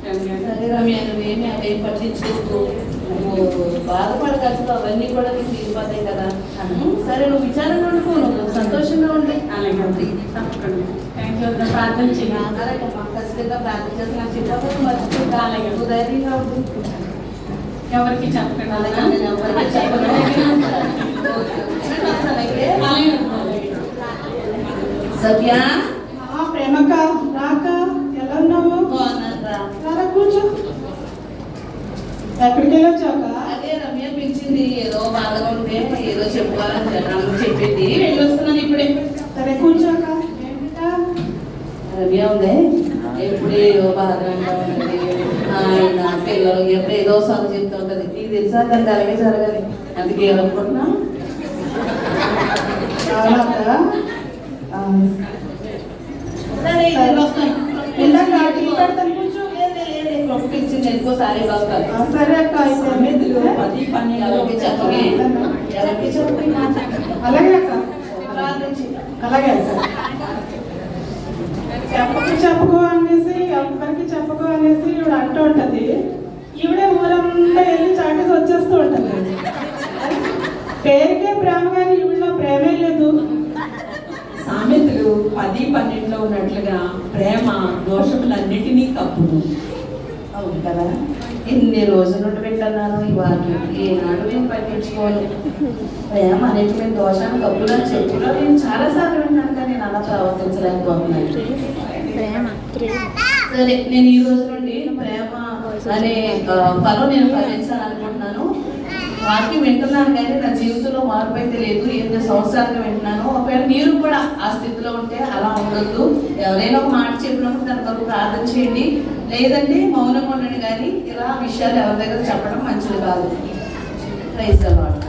సరే రమ్య, నువ్వేమి అవేం పట్టించుకోకు, నువ్వు బాధపడగలవు, అవన్నీ కూడా నీకు తీరిపోతాయి కదా. సరే, నువ్వు విచారంగా ఉండుకో, నువ్వు సంతోషంగా ఉండి. అలాగే తప్పకుండా. Thank you. ప్రార్థన చేయాలి. ఖచ్చితంగా ప్రార్థన చేసి నాకు చెప్పకపోతే మర్చిపోతా. అలాగే నువ్వు ధైర్యంగా ఉండు. ఎవరికి చెప్పకండి. అలాగే నేను ఎవరికి చెప్పను. సత్య, ప్రేమక్క రాక ఎలా ఉన్నావు? బాగున్నారా? కూర్చో. ఎక్కడికి వెళ్ళొచ్చాక? అదే రమ్య పిలిచింది, ఏదో బాధగా ఉంటే ఏదో చెప్పుకోవాలని చెప్పింది, వెళ్ళి వస్తున్నాను ఇప్పుడే. సరే కూర్చోక. రమ్య ఉంది, ఎప్పుడు ఏదో బాధగా ఉంటుంది, ఆయన పిల్లలు ఎప్పుడు ఏదో సాగు చెప్తూ ఉంటుంది. నీకు తెలుసా, దానికి అలాగే జరగాలి. అందుకే ఏమనుకుంటున్నా పిలిచింది, ఎక్కువసారి వస్తాను. సరే అక్క, ఎవరికి చెప్పమే, ఎవరికి చెప్పమే. అలాగే అక్క, అలాగే అక్క. చెప్పుకో అనేసి, ఎవరికి చెప్పుకో అనేసి ఈవిడ అంటూ ఉంటది. ఈవిడే ఊరంతా వెళ్ళి చాటేసి వచ్చేస్తూ ఉంటది. పేరుకే ప్రేమ, కానీ ఈవిడలో ప్రేమే లేదు. సామెతలు 10:12 ఉన్నట్లుగా ప్రేమ దోషములన్నిటినీ కప్పును. అవును కదా, ఎన్ని రోజుల నుండి పెట్టన్నాను ఈ వాక్యం, ఏనాడు నేను పట్టించుకోను. ప్రేమ అనేది నేను దోషాన్ని కప్పులని చెప్పులో నేను చాలాసార్లు విన్నాను, కానీ నేను అలా ప్రవర్తించలేకపోతున్నాను. సరే, నేను ఈ రోజు నుండి ప్రేమ అనే ఫలం నేను ఫలించాలనుకుంటున్నాను. వాక్యం వింటున్నాను, కానీ నా జీవితంలో మార్పు అయితే లేదు. 8 సంవత్సరాలుగా వింటున్నాను. ఒకవేళ మీరు కూడా ఆ స్థితిలో ఉంటే అలా ఉండొద్దు. ఎవరైనా ఒక మాట చెప్పినప్పుడు దాని కొరకు ప్రార్థన చేయండి, లేదంటే మౌనంగా ఉండండి. కానీ ఇలా విషయాలు ఎవరి దగ్గర చెప్పడం మంచిది కాదు. Praise the lord.